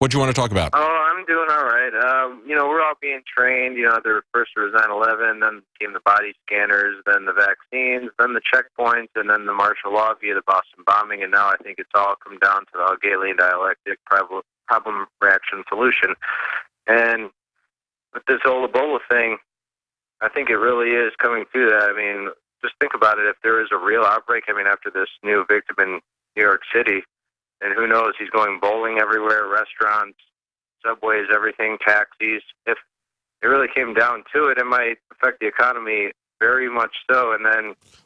What do you want to talk about? Oh, I'm doing all right. We're all being trained. First there was 9/11, then came the body scanners, then the vaccines, then the checkpoints, and then the martial law via the Boston bombing, and now I think it's all come down to the Hegelian dialectic problem reaction solution. And with this whole Ebola thing, I think it really is coming through that. I mean, just think about it. If there is a real outbreak, after this new victim in New York City, and who knows, he's going bowling everywhere, restaurants, subways, everything, taxis. If it really came down to it, it might affect the economy very much so.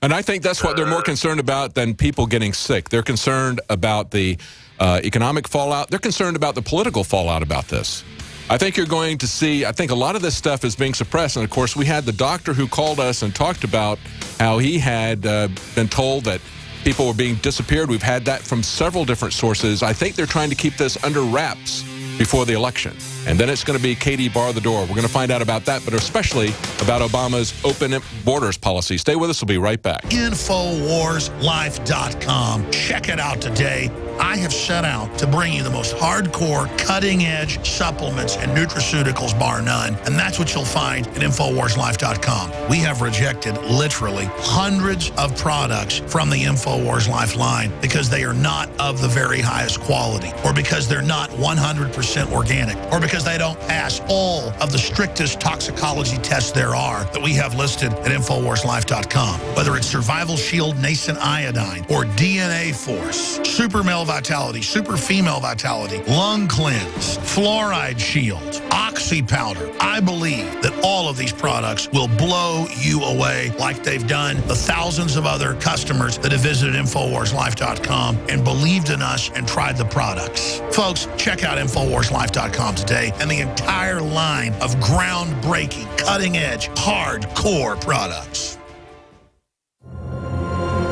And I think that's what they're more concerned about than people getting sick. They're concerned about the economic fallout. They're concerned about the political fallout about this. I think you're going to see, I think a lot of this stuff is being suppressed. And, of course, we had the doctor who called us and talked about how he had been told that people were being disappeared. We've had that from several different sources. I think they're trying to keep this under wraps before the election. And then it's going to be Katie bar the door. We're going to find out about that, but especially about Obama's open borders policy. Stay with us. We'll be right back. InfoWarsLife.com. Check it out today. I have set out to bring you the most hardcore, cutting-edge supplements and nutraceuticals, bar none. And that's what you'll find at InfoWarsLife.com. We have rejected literally hundreds of products from the InfoWars Life line because they are not of the very highest quality, or because they're not 100% organic, or because they don't pass all of the strictest toxicology tests there are that we have listed at InfoWarsLife.com. Whether it's Survival Shield Nascent Iodine, or DNA Force, Super Male Vitality, Super Female Vitality, Lung Cleanse, Fluoride Shield, Oxy Powder. I believe that all of these products will blow you away like they've done the thousands of other customers that have visited InfoWarsLife.com and believed in us and tried the products. Folks, check out InfoWarsLife.com today and the entire line of groundbreaking, cutting-edge, hardcore products.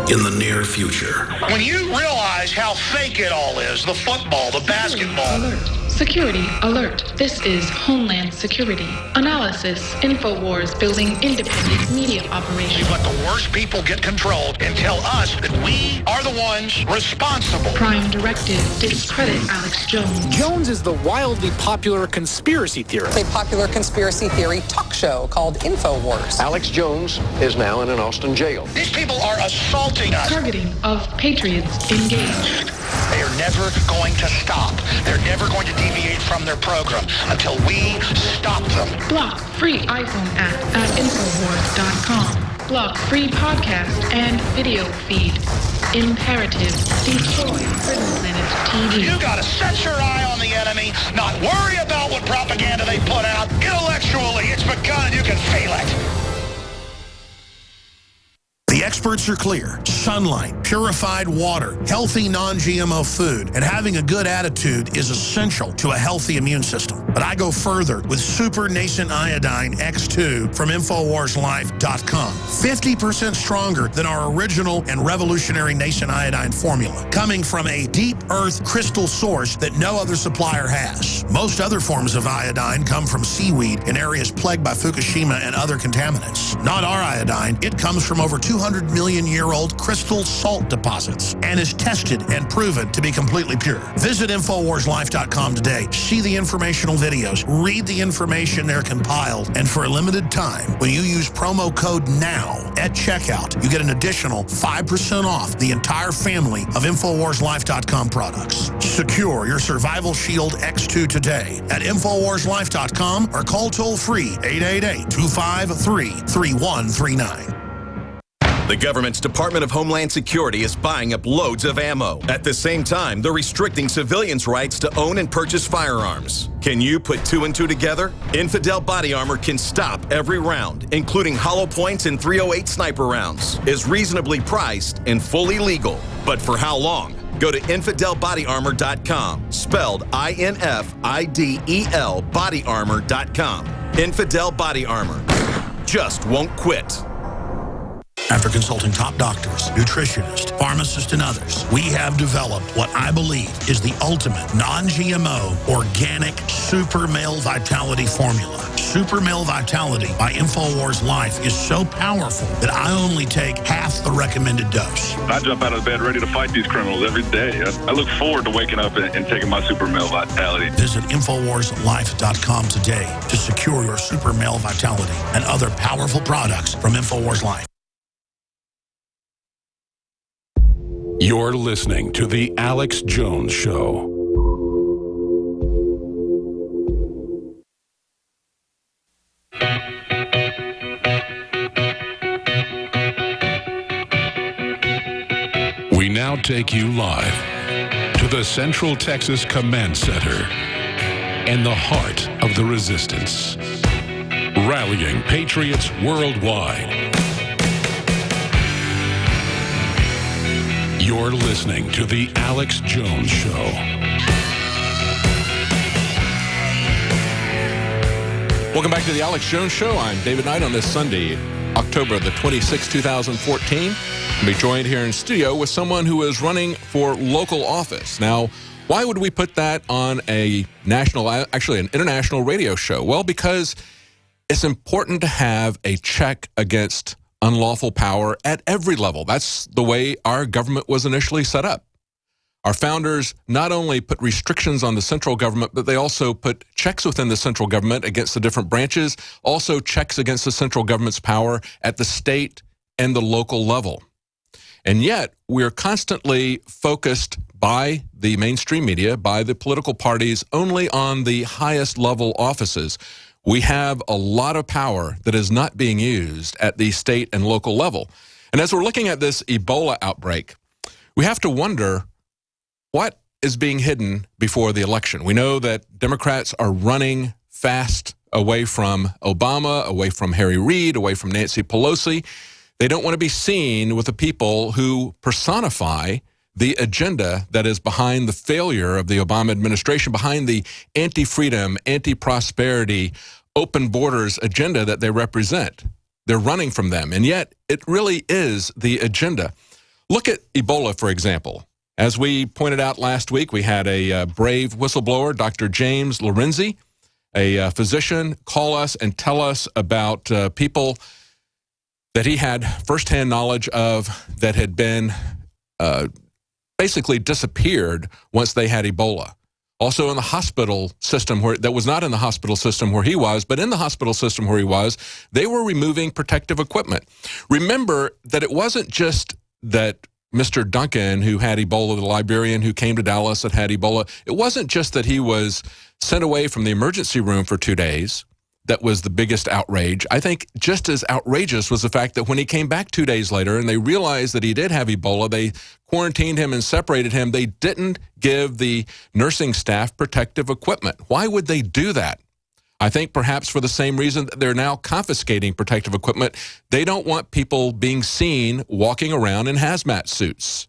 In the near future. When you realize how fake it all is, the football, the basketball. Alert. Security alert. This is Homeland Security. Analysis. InfoWars building independent media operations. We let the worst people get control and tell us that we are the ones responsible. Prime directive. Discredit Alex Jones. Jones is the wildly popular conspiracy theorist. A popular conspiracy theory talk show called InfoWars. Alex Jones is now in an Austin jail. These people are assaulting us. Targeting of patriots engaged. They are never going to stop. They're never going to deviate from their program until we stop them. Block free iPhone app at Infowars.com. Block free podcast and video feed. Imperative. Destroy Prison Planet TV. You gotta set your eye on the enemy, not worry about what propaganda they put out. Intellectually, it's begun. You can feel it. The experts are clear. Sunlight, purified water, healthy non-GMO food, and having a good attitude is essential to a healthy immune system. But I go further with Super Nascent Iodine X2 from InfoWarsLife.com. 50% stronger than our original and revolutionary Nascent Iodine formula, coming from a deep earth crystal source that no other supplier has. Most other forms of iodine come from seaweed in areas plagued by Fukushima and other contaminants. Not our iodine. It comes from over 200-million-year-old crystal salt deposits and is tested and proven to be completely pure. Visit InfoWarsLife.com today. See the informational videos. Read the information they're compiled. And for a limited time, when you use promo code NOW at checkout, you get an additional 5% off the entire family of InfoWarsLife.com products. Secure your Survival Shield X2 today at InfoWarsLife.com or call toll-free 888-253-3139. The government's Department of Homeland Security is buying up loads of ammo. At the same time, they're restricting civilians' rights to own and purchase firearms. Can you put two and two together? Infidel Body Armor can stop every round, including hollow points and .308 sniper rounds, is reasonably priced and fully legal. But for how long? Go to InfidelBodyArmor.com, spelled INFIDEL bodyarmor.com. Infidel Body Armor. Just won't quit. After consulting top doctors, nutritionists, pharmacists, and others, we have developed what I believe is the ultimate non-GMO organic Super Male Vitality formula. Super Male Vitality by InfoWars Life is so powerful that I only take half the recommended dose. I jump out of bed ready to fight these criminals every day. I look forward to waking up and taking my Super Male Vitality. Visit InfoWarsLife.com today to secure your Super Male Vitality and other powerful products from InfoWars Life. You're listening to The Alex Jones Show. We now take you live to the Central Texas Command Center and the heart of the resistance, rallying patriots worldwide. You're listening to The Alex Jones Show. Welcome back to The Alex Jones Show. I'm David Knight on this Sunday, October the 26th, 2014. I'll be joined here in studio with someone who is running for local office. Now, why would we put that on a national, actually an international radio show? Well, because it's important to have a check against unlawful power at every level. That's the way our government was initially set up. Our founders not only put restrictions on the central government, but they also put checks within the central government against the different branches, also checks against the central government's power at the state and the local level. And yet, we're constantly focused by the mainstream media, by the political parties, only on the highest level offices. We have a lot of power that is not being used at the state and local level. And as we're looking at this Ebola outbreak, we have to wonder what is being hidden before the election. We know that Democrats are running fast away from Obama, away from Harry Reid, away from Nancy Pelosi. They don't want to be seen with the people who personify the agenda that is behind the failure of the Obama administration, behind the anti-freedom, anti-prosperity, open borders agenda that they represent. They're running from them, and yet it really is the agenda. Look at Ebola, for example. As we pointed out last week, we had a brave whistleblower, Dr. James Lorenzi, a physician, call us and tell us about people that he had firsthand knowledge of that had been basically disappeared once they had Ebola. Also in the hospital system, that was not in the hospital system where he was, but in the hospital system where he was, they were removing protective equipment. Remember that it wasn't just that Mr. Duncan, who had Ebola, the Liberian who came to Dallas that had Ebola, it wasn't just that he was sent away from the emergency room for 2 days. That was the biggest outrage. I think just as outrageous was the fact that when he came back 2 days later and they realized that he did have Ebola, they quarantined him and separated him. They didn't give the nursing staff protective equipment. Why would they do that? I think perhaps for the same reason that they're now confiscating protective equipment. They don't want people being seen walking around in hazmat suits.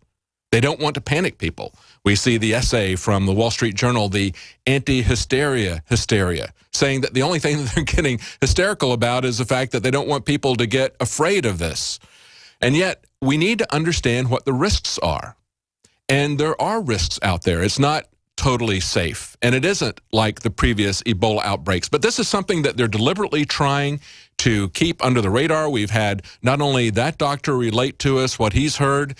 They don't want to panic people. We see the essay from the Wall Street Journal, the anti-hysteria hysteria, saying that the only thing that they're getting hysterical about is the fact that they don't want people to get afraid of this. And yet, we need to understand what the risks are. And there are risks out there. It's not totally safe. And it isn't like the previous Ebola outbreaks. But this is something that they're deliberately trying to keep under the radar. We've had not only that doctor relate to us what he's heard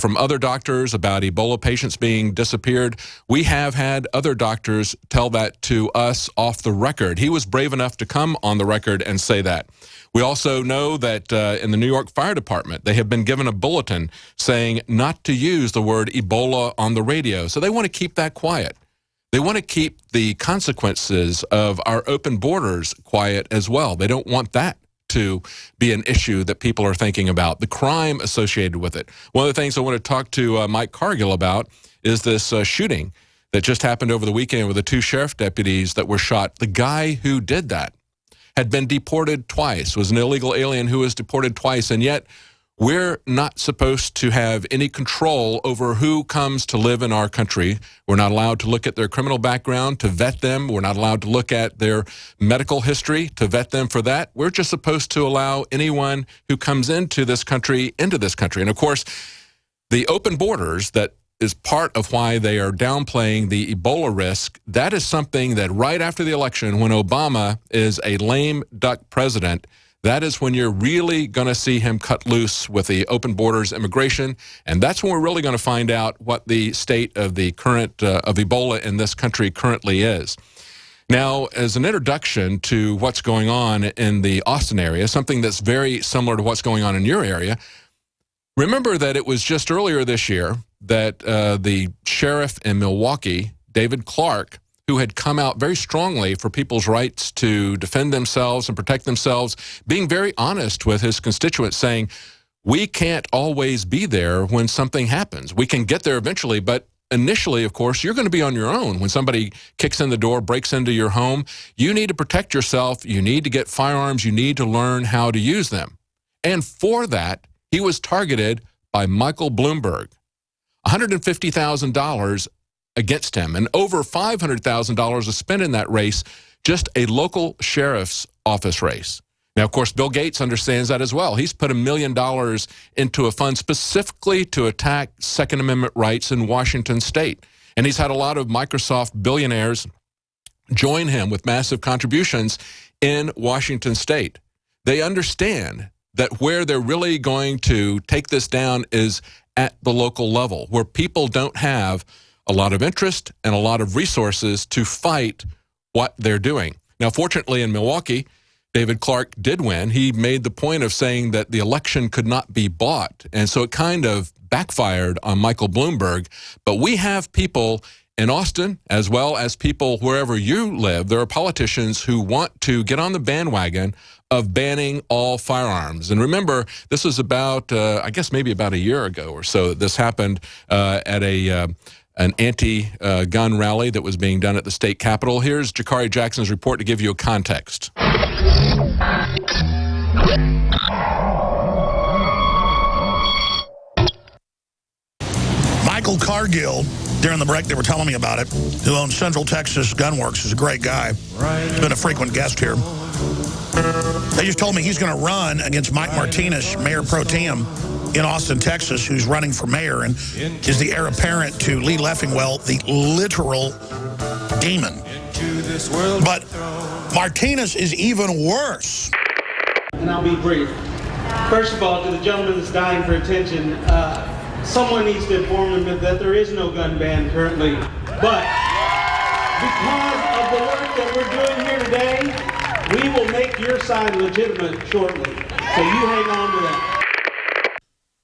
from other doctors about Ebola patients being disappeared. We have had other doctors tell that to us off the record. He was brave enough to come on the record and say that. We also know that in the New York Fire Department, they have been given a bulletin saying not to use the word Ebola on the radio. So they want to keep that quiet. They want to keep the consequences of our open borders quiet as well. They don't want that to be an issue that people are thinking about, the crime associated with it. One of the things I want to talk to Mike Cargill about is this shooting that just happened over the weekend with the 2 sheriff deputies that were shot. The guy who did that had been deported twice, was an illegal alien who was deported twice, and yet we're not supposed to have any control over who comes to live in our country. We're not allowed to look at their criminal background to vet them. We're not allowed to look at their medical history to vet them for that. We're just supposed to allow anyone who comes into this country into this country. And, of course, the open borders that is part of why they are downplaying the Ebola risk. That is something that right after the election, when Obama is a lame duck president, that is when you're really going to see him cut loose with the open borders immigration, and that's when we're really going to find out what the state of the current of Ebola in this country currently is. Now, as an introduction to what's going on in the Austin area, something that's very similar to what's going on in your area, remember that it was just earlier this year that the sheriff in Milwaukee, David Clark, who had come out very strongly for people's rights to defend themselves and protect themselves, being very honest with his constituents, saying, we can't always be there when something happens. We can get there eventually, but initially, of course, you're going to be on your own. When somebody kicks in the door, breaks into your home, you need to protect yourself. You need to get firearms. You need to learn how to use them. And for that, he was targeted by Michael Bloomberg. $150,000 against him, and over $500,000 was spent in that race, just a local sheriff's office race. Now, of course, Bill Gates understands that as well. He's put $1 million into a fund specifically to attack Second Amendment rights in Washington state. And he's had a lot of Microsoft billionaires join him with massive contributions in Washington state. They understand that where they're really going to take this down is at the local level, where people don't have a lot of interest and a lot of resources to fight what they're doing. Now, fortunately, in Milwaukee, David Clark did win. He made the point of saying that the election could not be bought, and so it kind of backfired on Michael Bloomberg. But we have people in Austin, as well as people wherever you live, there are politicians who want to get on the bandwagon of banning all firearms. And remember, this was about, I guess maybe about a year ago or so, that this happened at an anti-gun rally that was being done at the state capitol. Here's Jakari Jackson's report to give you a context. Michael Cargill, during the break they were telling me about it, who owns Central Texas Gunworks, is a great guy. He's been a frequent guest here. They just told me he's going to run against Mike Martinez, Mayor Pro Tem in Austin, Texas, who's running for mayor and is the heir apparent to Lee Leffingwell, the literal demon. But Martinez is even worse. And I'll be brief. First of all, to the gentleman that's dying for attention, someone needs to inform them that there is no gun ban currently. But because of the work that we're doing here today, we will make your side legitimate shortly. So you hang on to that.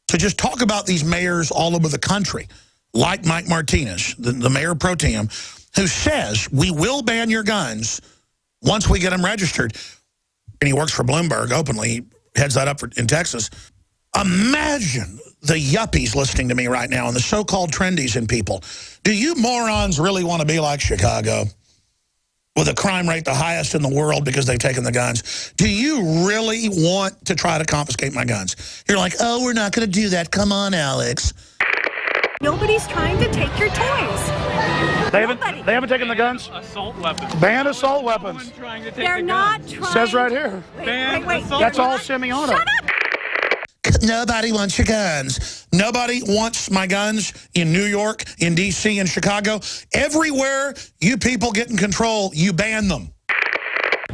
To just talk about these mayors all over the country, like Mike Martinez, the mayor pro tem, who says, we will ban your guns once we get them registered. And he works for Bloomberg openly. He heads that up in Texas. Imagine the yuppies listening to me right now and the so-called trendies and people. Do you morons really want to be like Chicago, with a crime rate the highest in the world because they've taken the guns? Do you really want to try to confiscate my guns? You're like, oh, we're not going to do that. Come on, Alex. Nobody's trying to take your toys. They haven't taken the guns? Assault weapons. Ban assault weapons. They're not trying. It says right here. Wait. That's all Simeona. Shut up. Nobody wants your guns. Nobody wants my guns in New York, in D.C., in Chicago. Everywhere you people get in control, you ban them.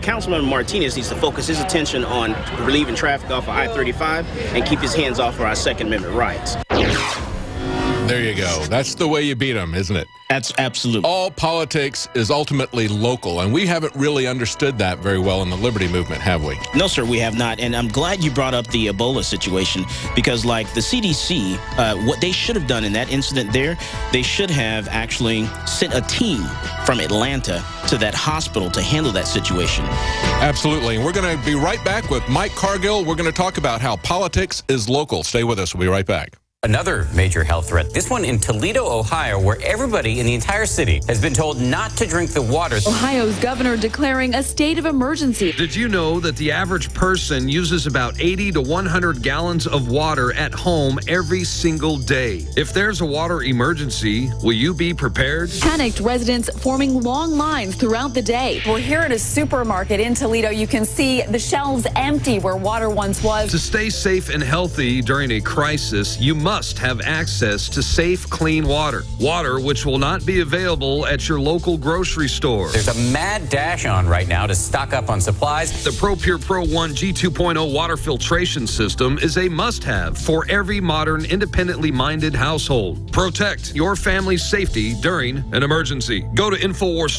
Councilman Martinez needs to focus his attention on relieving traffic off of I-35 and keep his hands off of our Second Amendment rights. There you go. That's the way you beat them, isn't it? That's absolutely. All politics is ultimately local, and we haven't really understood that very well in the Liberty Movement, have we? No, sir, we have not. And I'm glad you brought up the Ebola situation because, like the CDC, what they should have done in that incident there, they should have actually sent a team from Atlanta to that hospital to handle that situation. Absolutely. And we're going to be right back with Mike Cargill. We're going to talk about how politics is local. Stay with us. We'll be right back. Another major health threat, this one in Toledo, Ohio, where everybody in the entire city has been told not to drink the water. Ohio's governor declaring a state of emergency. Did you know that the average person uses about 80 to 100 gallons of water at home every single day? If there's a water emergency, will you be prepared? Panicked residents forming long lines throughout the day. We're here at a supermarket in Toledo. You can see the shelves empty where water once was. To stay safe and healthy during a crisis, you must have access to safe, clean water. Water which will not be available at your local grocery store. There's a mad dash on right now to stock up on supplies. The ProPure Pro 1 G2.0 water filtration system is a must-have for every modern, independently minded household. Protect your family's safety during an emergency. Go to Infowars.